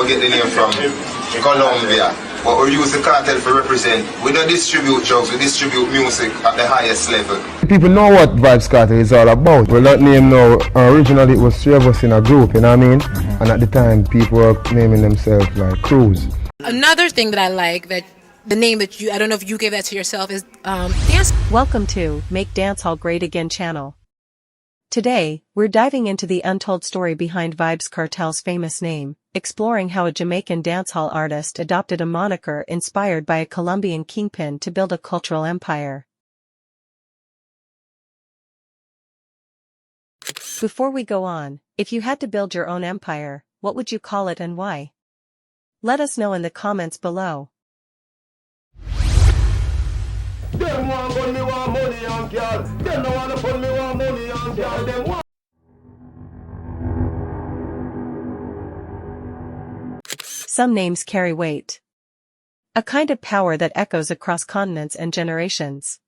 get the name from Colombia. But we use the cartel to represent. We don't distribute drugs, we distribute music at the highest level. People know what Vybz Kartel is all about. We're not named now. Originally it was three of us in a group, you know what I mean? And at the time people were naming themselves like crews. Another thing that I like, that the name that I don't know if you gave that to yourself, is Dance. Welcome to Make Dancehall Great Again channel. Today, we're diving into the untold story behind Vybz Kartel's famous name, exploring how a Jamaican dancehall artist adopted a moniker inspired by a Colombian kingpin to build a cultural empire. Before we go on, if you had to build your own empire, what would you call it and why? Let us know in the comments below. Them want gun, me want money and girl. Them no wanna fund, me want money and girl. Them want. Some names carry weight. A kind of power that echoes across continents and generations.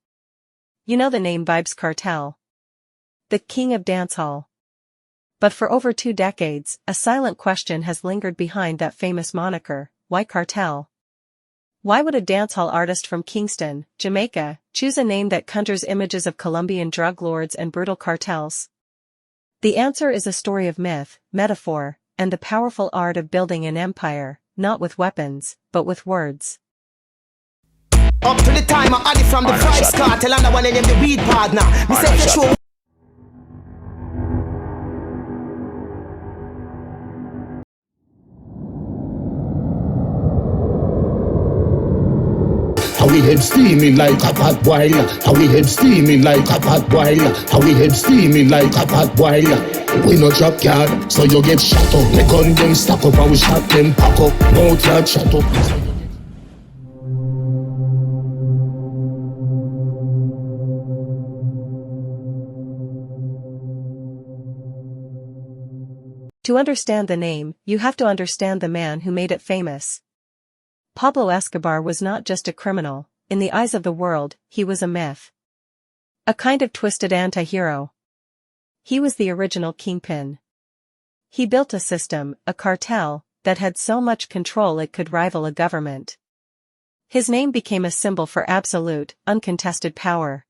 You know the name Vybz Kartel, the King of Dancehall. But for over 2 decades, a silent question has lingered behind that famous moniker: why Kartel? Why would a dancehall artist from Kingston, Jamaica, choose a name that conjures images of Colombian drug lords and brutal cartels? The answer is a story of myth, metaphor, and the powerful art of building an empire, not with weapons, but with words. Up to the time I had it from the Vybz Kartel and I want to name the weed partner. Me say the show. How we head steaming like a pot boiler. How we head steaming like a pot boiler. How we head steaming like a pot boiler. We no drop yard, so you get shot up. Me gun them stack up and we shot them pack up. Mouth yard shut up. To understand the name, you have to understand the man who made it famous. Pablo Escobar was not just a criminal. In the eyes of the world, he was a myth. A kind of twisted anti-hero. He was the original kingpin. He built a system, a cartel, that had so much control it could rival a government. His name became a symbol for absolute, uncontested power.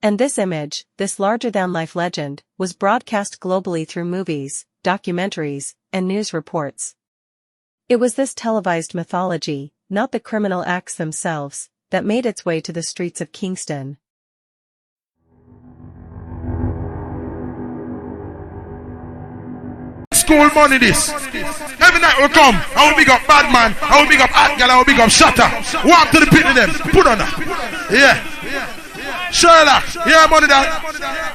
And this image, this larger-than-life legend, was broadcast globally through movies, documentaries, and news reports. It was this televised mythology, not the criminal acts themselves, that made its way to the streets of Kingston. School money this. Every night will come. I will big up bad man. I will big up hot girl. I will big up shatter. Walk to the pit with them. Put on that. Yeah. Sherlock, yeah, money that.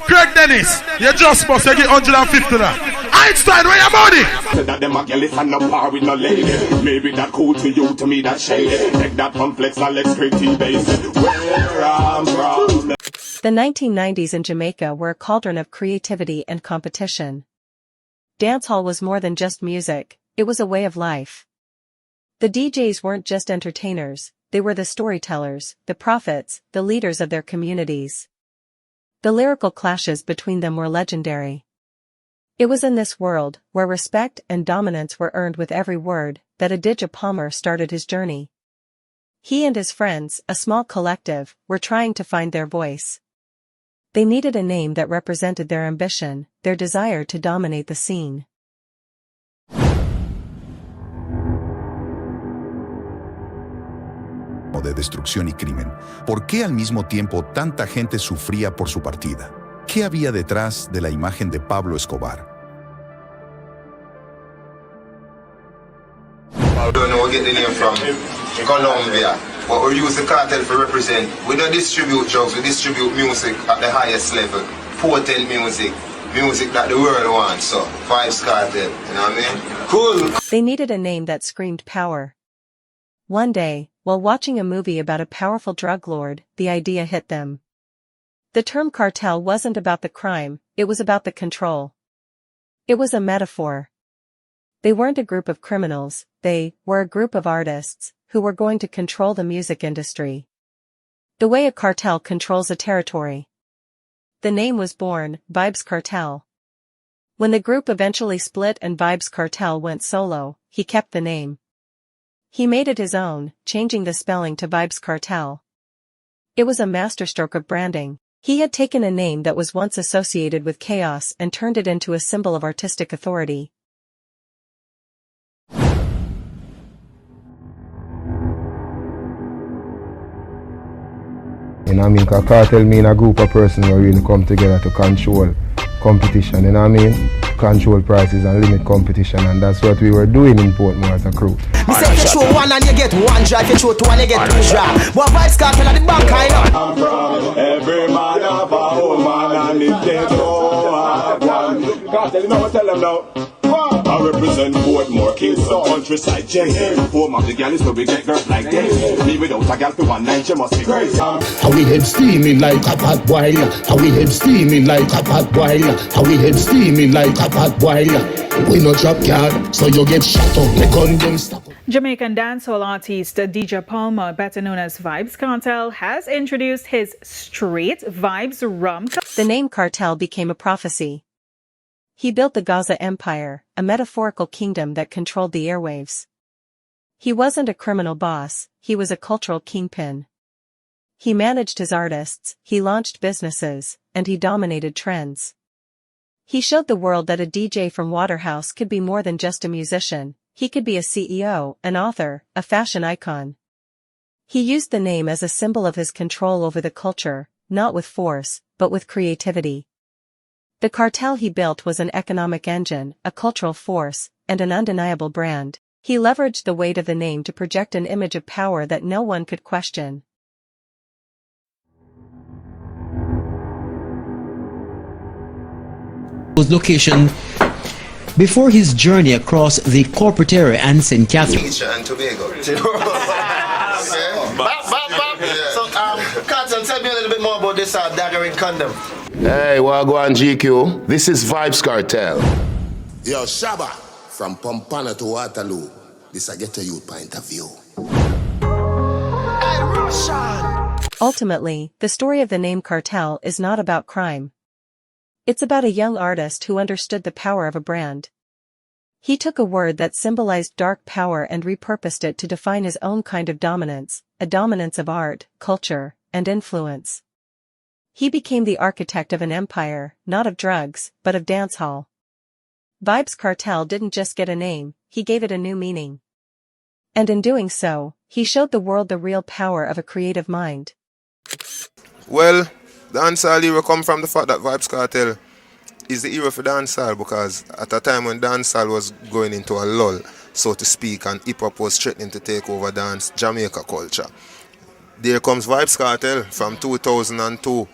Craig Dennis, you just must get 150 that. Einstein, where your money? That them a girl is on no par with no lady. Maybe that cool to you, to me that shady. Take that complex, Alex pretty base. Where I'm from. The 1990s in Jamaica were a cauldron of creativity and competition. Dancehall was more than just music, it was a way of life. The DJs weren't just entertainers, they were the storytellers, the prophets, the leaders of their communities. The lyrical clashes between them were legendary. It was in this world, where respect and dominance were earned with every word, that Adidja Palmer started his journey. He and his friends, a small collective, were trying to find their voice. They needed a name that represented their ambition, their desire to dominate the scene. De destrucción y crimen. ¿Por qué al mismo tiempo tanta gente sufría por su partida? ¿Qué había detrás de la imagen de Pablo Escobar? I don't know where we get the name from Colombia. But we use the cartel to represent. We don't distribute drugs, we distribute music at the highest level. Potent music. Music that the world wants, so Vybz Kartel, you know what I mean? Cool. They needed a name that screamed power. One day, while watching a movie about a powerful drug lord, the idea hit them. The term cartel wasn't about the crime, it was about the control. It was a metaphor. They weren't a group of criminals, they were a group of artists, who were going to control the music industry. The way a cartel controls a territory. The name was born, Vybz Kartel. When the group eventually split and Vybz Kartel went solo, he kept the name. He made it his own, changing the spelling to Vybz Kartel. It was a masterstroke of branding. He had taken a name that was once associated with chaos and turned it into a symbol of artistic authority. You know what I mean? Because cartel mean a group of persons who really come together to control competition, you know what I mean? Control prices and limit competition, and that's what we were doing in Portmore as a crew. Me say if you show one and you get one drive, if you show two and you get two drive. What Vybz Kartel at the bank, I know. I'm from every man of a woman and if they don't have one. Cartel, you know what I tell them now? I represent Portmore, Kingston, countryside, J. Home of the gal is where we get girls like this. Me without a gal for one night, she must be crazy. How we head steaming like a pot boil. How we head steaming like a pot boil. How we head steaming like a pot boil. We no drop card, so you get shot up. Me gun them stop. Jamaican dancehall artist DJ Palmer, better known as Vybz Kartel, has introduced his straight Vybz rum. The name Kartel became a prophecy. He built the Gaza Empire, a metaphorical kingdom that controlled the airwaves. He wasn't a criminal boss, he was a cultural kingpin. He managed his artists, he launched businesses, and he dominated trends. He showed the world that a DJ from Waterhouse could be more than just a musician, he could be a CEO, an author, a fashion icon. He used the name as a symbol of his control over the culture, not with force, but with creativity. The cartel he built was an economic engine, a cultural force, and an undeniable brand. He leveraged the weight of the name to project an image of power that no one could question. Location before his journey across the corporate area and St. Catherine. And Tobago. So, Cartel, tell me a little bit more about this daggering condom. Hey, Wagwan GQ. This is Vybz Kartel. Yo, Shabba, from Pompana to Waterloo. This I get a youth point of view. Hey, Russian! Ultimately, the story of the name Kartel is not about crime. It's about a young artist who understood the power of a brand. He took a word that symbolized dark power and repurposed it to define his own kind of dominance, a dominance of art, culture, and influence. He became the architect of an empire, not of drugs, but of dancehall. Vybz Kartel didn't just get a name, he gave it a new meaning. And in doing so, he showed the world the real power of a creative mind. Well, dancehall era come from the fact that Vybz Kartel is the era for dancehall, because at a time when dancehall was going into a lull, so to speak, and hip-hop was threatening to take over Jamaica culture. There comes Vybz Kartel from 2002